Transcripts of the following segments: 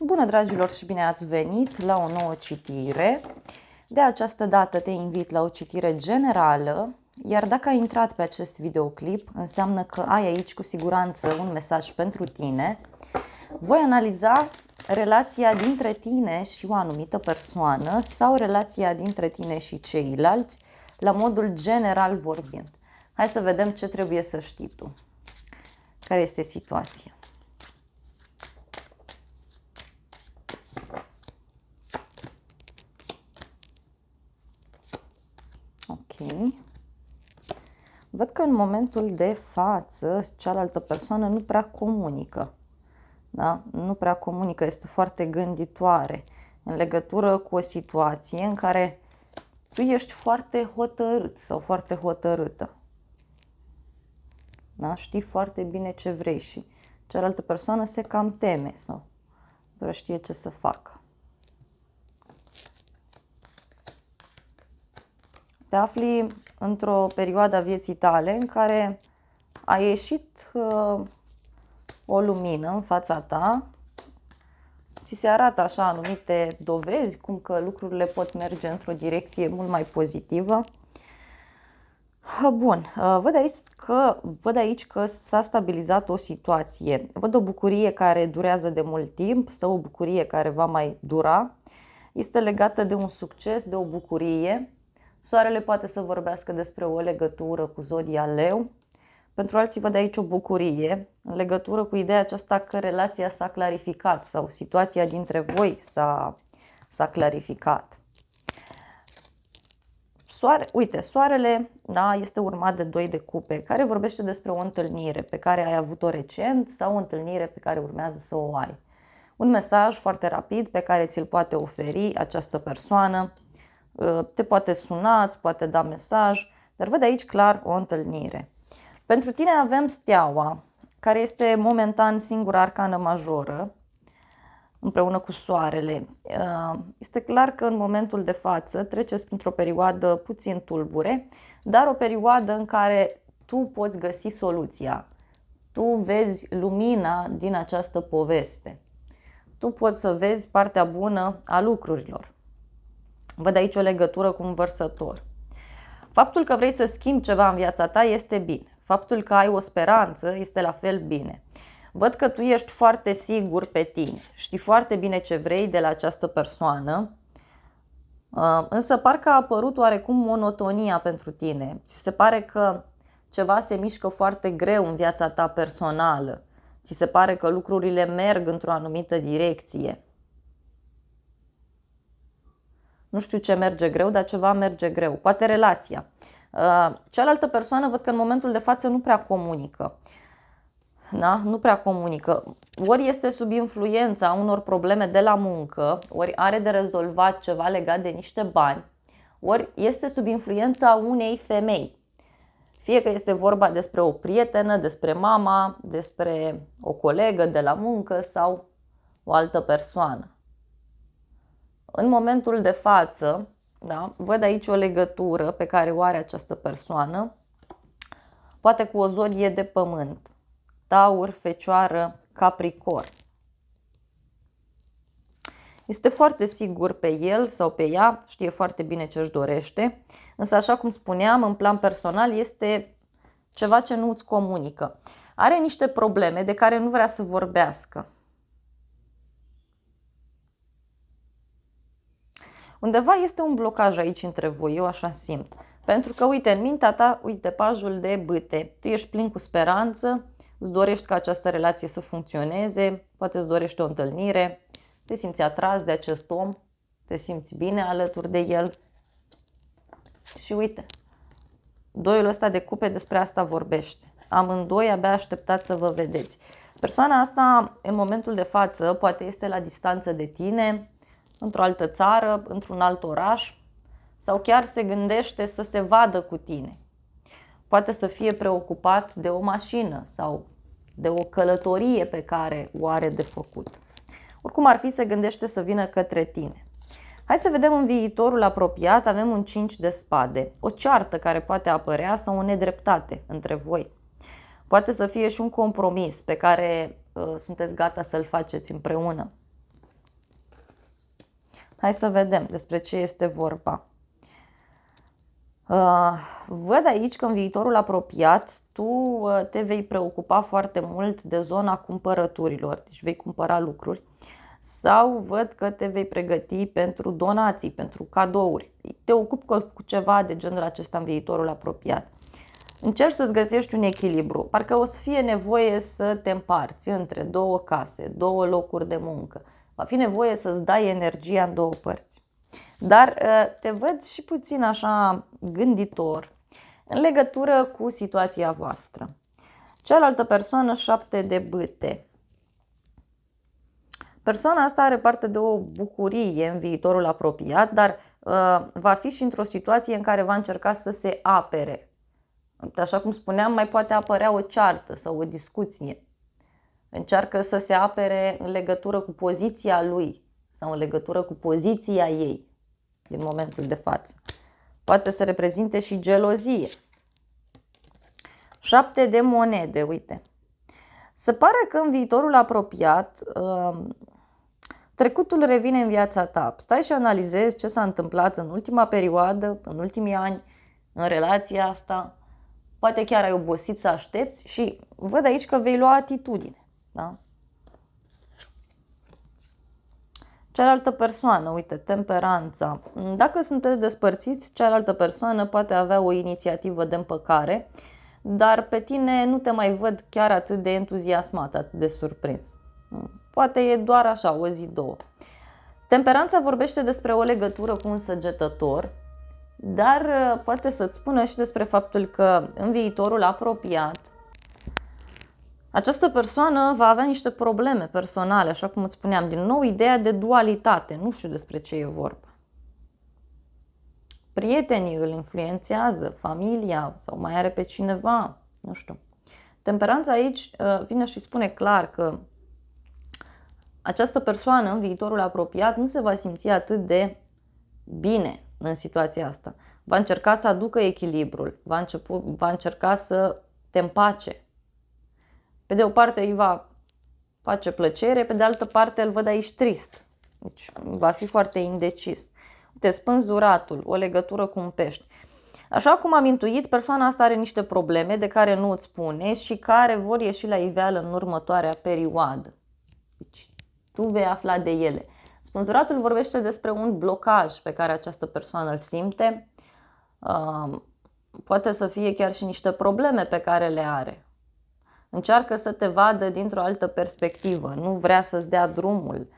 Bună, dragilor, și bine ați venit la o nouă citire. De această dată te invit la o citire generală, iar dacă ai intrat pe acest videoclip, înseamnă că ai aici cu siguranță un mesaj pentru tine. Voi analiza relația dintre tine și o anumită persoană sau relația dintre tine și ceilalți, la modul general vorbind. Hai să vedem ce trebuie să știi tu. Care este situația? Ok. Văd că în momentul de față cealaltă persoană nu prea comunică. Da? Nu prea comunică, este foarte gânditoare în legătură cu o situație în care tu ești foarte hotărât sau foarte hotărâtă. Da? Știi foarte bine ce vrei și cealaltă persoană se cam teme sau nu prea știe ce să facă. Te afli într-o perioadă a vieții tale în care a ieșit o lumină în fața ta, ți se arată așa anumite dovezi, cum că lucrurile pot merge într-o direcție mult mai pozitivă. Bun, văd aici că s-a stabilizat o situație. Văd o bucurie care durează de mult timp sau o bucurie care va mai dura. Este legată de un succes, de o bucurie. Soarele poate să vorbească despre o legătură cu zodia Leu. Pentru alții văd aici o bucurie în legătură cu ideea aceasta că relația s-a clarificat sau situația dintre voi s-a clarificat. Soarele, da, este urmat de 2 de cupe, care vorbește despre o întâlnire pe care ai avut-o recent sau o întâlnire pe care urmează să o ai. Un mesaj foarte rapid pe care ți-l poate oferi această persoană. Te poate suna, îți poate da mesaj, dar văd aici clar o întâlnire. Pentru tine avem Steaua, care este momentan singura arcană majoră, împreună cu Soarele. Este clar că în momentul de față treceți printr-o perioadă puțin tulbure, dar o perioadă în care tu poți găsi soluția. Tu vezi lumina din această poveste. Tu poți să vezi partea bună a lucrurilor. Văd aici o legătură cu un vărsător. Faptul că vrei să schimbi ceva în viața ta este bine. Faptul că ai o speranță este la fel bine. Văd că tu ești foarte sigur pe tine. Știi foarte bine ce vrei de la această persoană, însă parcă a apărut oarecum monotonia pentru tine. Ți se pare că ceva se mișcă foarte greu în viața ta personală. Ți se pare că lucrurile merg într-o anumită direcție. Nu știu ce merge greu, dar ceva merge greu. Poate relația. Cealaltă persoană văd că în momentul de față nu prea comunică. Da? Nu prea comunică. Ori este sub influența unor probleme de la muncă, ori are de rezolvat ceva legat de niște bani, ori este sub influența unei femei. Fie că este vorba despre o prietenă, despre mama, despre o colegă de la muncă sau o altă persoană. În momentul de față, da, văd aici o legătură pe care o are această persoană, poate cu o zodie de pământ, Taur, Fecioară, Capricorn. Este foarte sigur pe el sau pe ea, știe foarte bine ce își dorește, însă așa cum spuneam, în plan personal este ceva ce nu îți comunică. Are niște probleme de care nu vrea să vorbească. Undeva este un blocaj aici între voi, eu așa simt. Pentru că, uite, în mintea ta, uite, pajul de bâte. Tu ești plin cu speranță, îți dorești ca această relație să funcționeze, poate îți dorești o întâlnire, te simți atras de acest om, te simți bine alături de el. Și uite, doiul ăsta de cupe despre asta vorbește. Amândoi abia așteptați să vă vedeți. Persoana asta, în momentul de față, poate este la distanță de tine, într-o altă țară, într-un alt oraș, sau chiar se gândește să se vadă cu tine. Poate să fie preocupat de o mașină sau de o călătorie pe care o are de făcut. Oricum ar fi, se gândește să vină către tine. Hai să vedem în viitorul apropiat, avem un 5 de spade, o ceartă care poate apărea sau o nedreptate între voi. Poate să fie și un compromis pe care sunteți gata să-l faceți împreună. Hai să vedem despre ce este vorba. Văd aici că în viitorul apropiat tu te vei preocupa foarte mult de zona cumpărăturilor, deci vei cumpăra lucruri, sau văd că te vei pregăti pentru donații, pentru cadouri. Te ocupi cu ceva de genul acesta în viitorul apropiat. Încerci să-ți găsești un echilibru, parcă o să fie nevoie să te împarți între două case, două locuri de muncă. Va fi nevoie să-ți dai energia în două părți. Dar te văd și puțin așa gânditor în legătură cu situația voastră. Cealaltă persoană, 7 de bâte. Persoana asta are parte de o bucurie în viitorul apropiat, dar va fi și într-o situație în care va încerca să se apere. Așa cum spuneam, mai poate apărea o ceartă sau o discuție. Încearcă să se apere în legătură cu poziția lui sau în legătură cu poziția ei din momentul de față. Poate să reprezinte și gelozie. 7 de monede, uite. Se pare că în viitorul apropiat trecutul revine în viața ta. Stai și analizezi ce s-a întâmplat în ultima perioadă, în ultimii ani, în relația asta. Poate chiar ai obosit să aștepți și văd aici că vei lua atitudine. Da? Cealaltă persoană, uite, temperanța. Dacă sunteți despărțiți, cealaltă persoană poate avea o inițiativă de împăcare, dar pe tine nu te mai văd chiar atât de entuziasmat, atât de surprins. Poate e doar așa, o zi, două. Temperanța vorbește despre o legătură cu un săgetător, dar poate să-ți spună și despre faptul că în viitorul apropiat această persoană va avea niște probleme personale, așa cum îți spuneam, din nou ideea de dualitate, nu știu despre ce e vorba. Prietenii îl influențează, familia sau mai are pe cineva, nu știu. Temperanța aici vine și spune clar că această persoană în viitorul apropiat nu se va simți atât de bine în situația asta. Va încerca să aducă echilibrul, va încerca să te împace. Pe de o parte îi va face plăcere, pe de altă parte îl văd aici trist. Deci va fi foarte indecis. Uite, spânzuratul, o legătură cu un pește. Așa cum am intuit, persoana asta are niște probleme de care nu îți spune și care vor ieși la iveală în următoarea perioadă. Deci tu vei afla de ele. Spânzuratul vorbește despre un blocaj pe care această persoană îl simte. Poate să fie chiar și niște probleme pe care le are. Încearcă să te vadă dintr-o altă perspectivă, nu vrea să-ți dea drumul,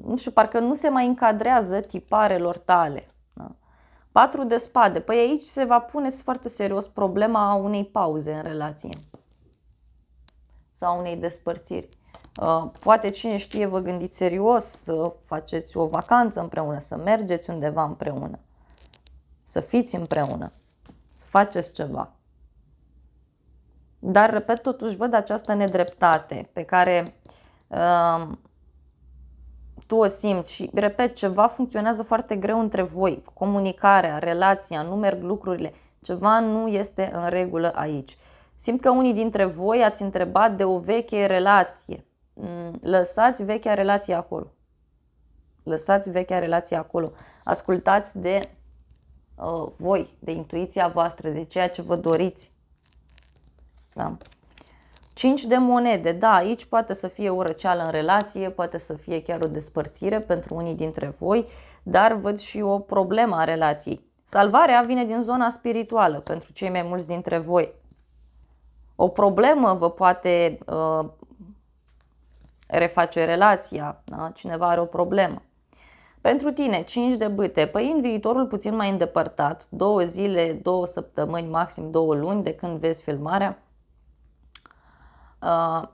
nu știu, parcă nu se mai încadrează tiparelor tale. Da? 4 de spade, păi aici se va pune foarte serios problema unei pauze în relație sau unei despărțiri. Poate, cine știe, vă gândiți serios să faceți o vacanță împreună, să mergeți undeva împreună, să fiți împreună, să faceți ceva. Dar, repet, totuși văd această nedreptate pe care tu o simți și, repet, ceva funcționează foarte greu între voi. Comunicarea, relația, nu merg lucrurile, ceva nu este în regulă aici. Simt că unii dintre voi ați întrebat de o veche relație. Lăsați vechea relație acolo. Lăsați vechea relație acolo. Ascultați de voi, de intuiția voastră, de ceea ce vă doriți. Da? 5 de monede, da, aici poate să fie o răceală în relație, poate să fie chiar o despărțire pentru unii dintre voi, dar văd și o problemă a relației. Salvarea vine din zona spirituală pentru cei mai mulți dintre voi. O problemă vă poate reface relația, da? Cineva are o problemă. Pentru tine, 5 de bâte, păi în viitorul puțin mai îndepărtat, 2 zile, 2 săptămâni, maxim 2 luni de când vezi filmarea,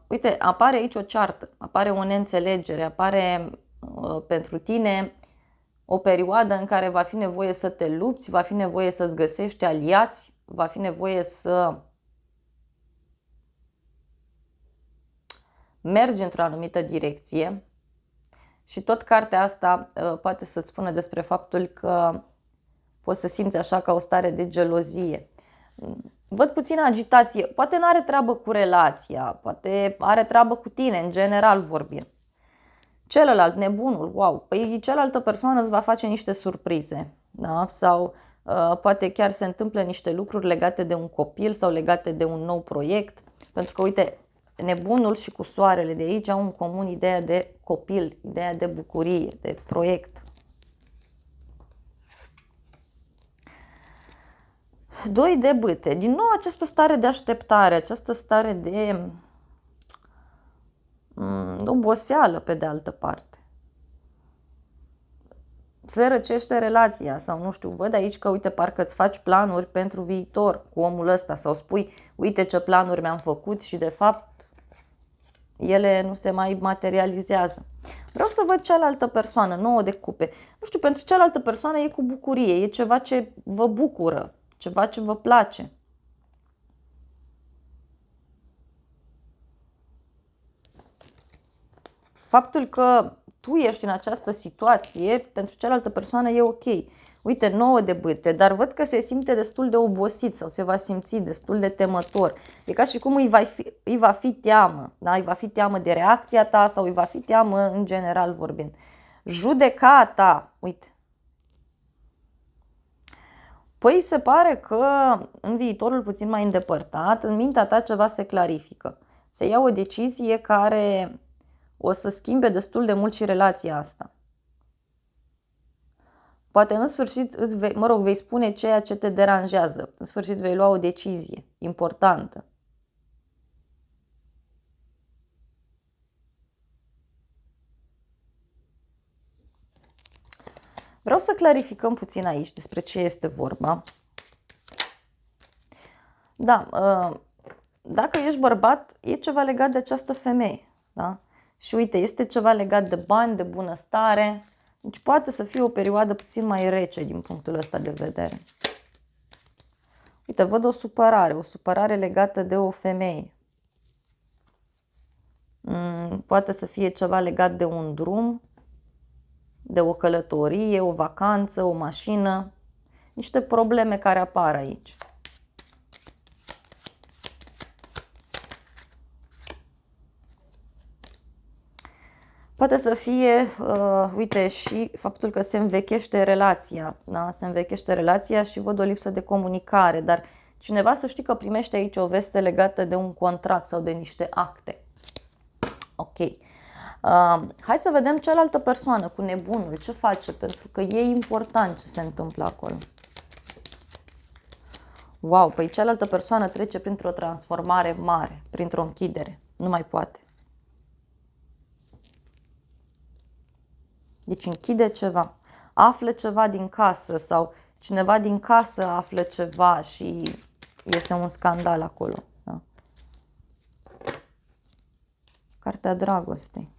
uite, apare aici o ceartă, apare o neînțelegere, apare pentru tine o perioadă în care va fi nevoie să te lupți, va fi nevoie să-ți găsești aliați, va fi nevoie să mergi într-o anumită direcție și tot cartea asta poate să-ți spună despre faptul că poți să simți așa ca o stare de gelozie. Văd puțină agitație, poate nu are treabă cu relația, poate are treabă cu tine, în general vorbind. Celălalt, nebunul, wow, păi cealaltă persoană îți va face niște surprize, da? Sau poate chiar se întâmplă niște lucruri legate de un copil sau legate de un nou proiect, pentru că, uite, nebunul și cu soarele de aici au în comun ideea de copil, ideea de bucurie, de proiect. Doi de bâte, din nou această stare de așteptare, această stare de oboseală pe de altă parte. Se răcește relația sau nu știu, văd aici că, uite, parcă îți faci planuri pentru viitor cu omul ăsta sau spui, uite ce planuri mi-am făcut și de fapt ele nu se mai materializează. Vreau să văd cealaltă persoană, 9 de cupe. Nu știu, pentru cealaltă persoană e cu bucurie, e ceva ce vă bucură, ceva ce vă place. Faptul că tu ești în această situație, pentru cealaltă persoană e ok. Uite, 9 de bâte, dar văd că se simte destul de obosit sau se va simți destul de temător. E ca și cum îi va fi teamă, da? Îi va fi teamă de reacția ta sau îi va fi teamă în general vorbind. Judecata, uite. Păi se pare că în viitorul puțin mai îndepărtat, în mintea ta ceva se clarifică. Se ia o decizie care o să schimbe destul de mult și relația asta. Poate în sfârșit, vei spune ceea ce te deranjează. În sfârșit vei lua o decizie importantă. Vreau să clarificăm puțin aici despre ce este vorba. Da, dacă ești bărbat, e ceva legat de această femeie. Da? Și uite, este ceva legat de bani, de bunăstare. Deci poate să fie o perioadă puțin mai rece din punctul ăsta de vedere. Uite, văd o supărare legată de o femeie. Poate să fie ceva legat de un drum, de o călătorie, o vacanță, o mașină. Niște probleme care apar aici. Poate să fie, uite, și faptul că se învechește relația, da? Se învechește relația și văd o lipsă de comunicare, dar cineva să știi că primește aici o veste legată de un contract sau de niște acte. Ok. Hai să vedem cealaltă persoană cu nebunul, ce face, pentru că e important ce se întâmplă acolo. Wow, păi cealaltă persoană trece printr-o transformare mare, printr-o închidere, nu mai poate. Deci închide ceva, află ceva din casă sau cineva din casă află ceva și este un scandal acolo. Da? Cartea dragostei.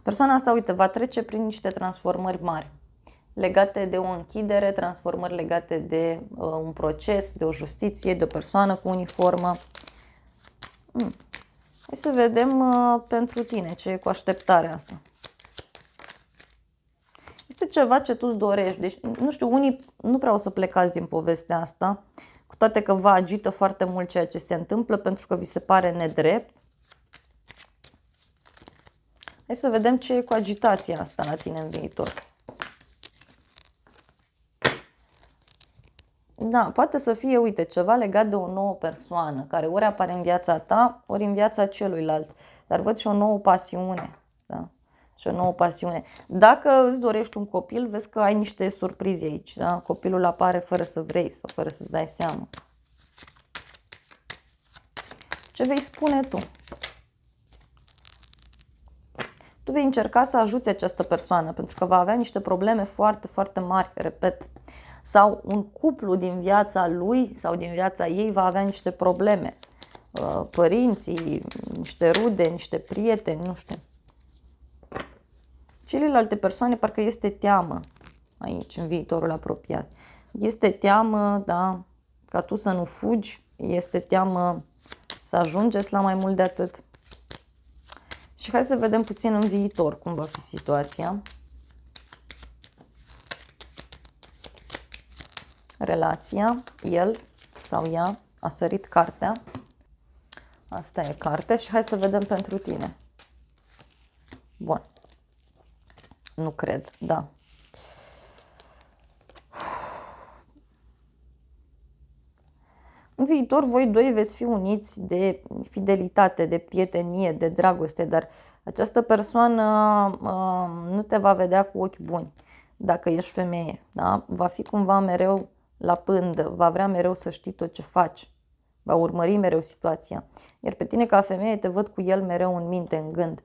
Persoana asta, uite, va trece prin niște transformări mari, legate de o închidere, transformări legate de un proces, de o justiție, de o persoană cu uniformă. Hai să vedem pentru tine ce e cu așteptarea asta. Este ceva ce tu îți dorești. Deci, nu știu, unii nu prea o să plecați din povestea asta, cu toate că vă agită foarte mult ceea ce se întâmplă, pentru că vi se pare nedrept. Hai să vedem ce e cu agitația asta la tine în viitor. Da, poate să fie, uite, ceva legat de o nouă persoană, care ori apare în viața ta, ori în viața celuilalt. Dar văd și o nouă pasiune. Da? Și o nouă pasiune. Dacă îți dorești un copil, vezi că ai niște surprize aici. Da? Copilul apare fără să vrei sau fără să-ți dai seama. Ce vei spune tu? Tu vei încerca să ajuți această persoană, pentru că va avea niște probleme foarte, foarte mari, repet. Sau un cuplu din viața lui sau din viața ei va avea niște probleme. Părinții, niște rude, niște prieteni, nu știu. Celelalte persoane parcă este teamă aici, în viitorul apropiat. Este teamă, da, ca tu să nu fugi, este teamă să ajungeți la mai mult de atât. Și hai să vedem puțin în viitor cum va fi situația. Relația, el sau ea, a sărit cartea. Asta e cartea și hai să vedem pentru tine. Bun. Nu cred, da. În viitor, voi doi veți fi uniți de fidelitate, de prietenie, de dragoste, dar această persoană nu te va vedea cu ochi buni dacă ești femeie. Da? Va fi cumva mereu la pândă, va vrea mereu să știi tot ce faci, va urmări mereu situația. Iar pe tine ca femeie te văd cu el mereu în minte, în gând.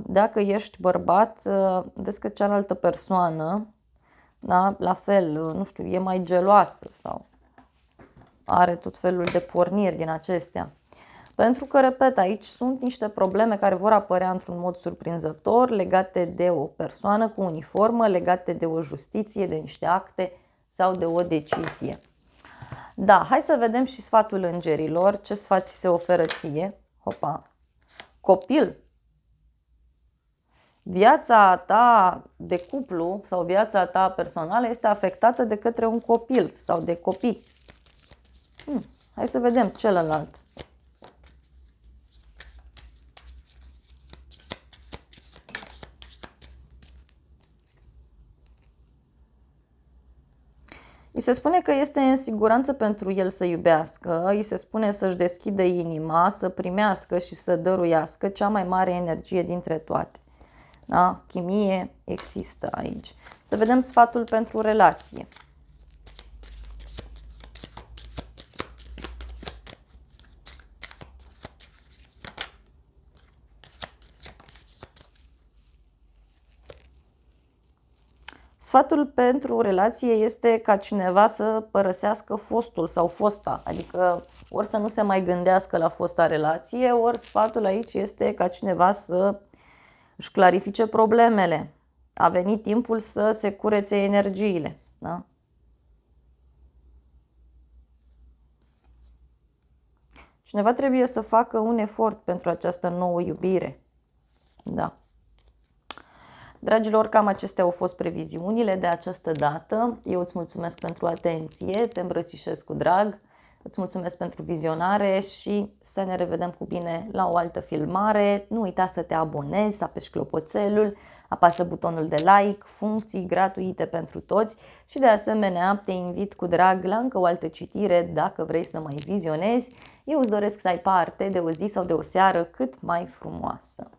Dacă ești bărbat, vezi că cealaltă persoană, da, la fel, nu știu, e mai geloasă sau are tot felul de porniri din acestea. Pentru că, repet, aici sunt niște probleme care vor apărea într-un mod surprinzător, legate de o persoană cu uniformă, legate de o justiție, de niște acte sau de o decizie. Da, hai să vedem și sfatul îngerilor, ce sfat ți se oferă ție. Hopa! Copil! Viața ta de cuplu sau viața ta personală este afectată de către un copil sau de copii. Hai să vedem celălalt. Îi se spune că este în siguranță pentru el să iubească, îi se spune să-și deschidă inima, să primească și să dăruiască cea mai mare energie dintre toate. Da? Chimie există aici. Să vedem sfatul pentru relație. Sfatul pentru relație este ca cineva să părăsească fostul sau fosta, adică ori să nu se mai gândească la fosta relație, ori sfatul aici este ca cineva să își clarifice problemele. A venit timpul să se curețe energiile. Da? Cineva trebuie să facă un efort pentru această nouă iubire. Da. Dragilor, cam acestea au fost previziunile de această dată. Eu îți mulțumesc pentru atenție, te îmbrățișez cu drag, îți mulțumesc pentru vizionare și să ne revedem cu bine la o altă filmare. Nu uita să te abonezi, să apeși clopoțelul, apasă butonul de like, funcții gratuite pentru toți și de asemenea te invit cu drag la încă o altă citire dacă vrei să mai vizionezi. Eu îți doresc să ai parte de o zi sau de o seară cât mai frumoasă.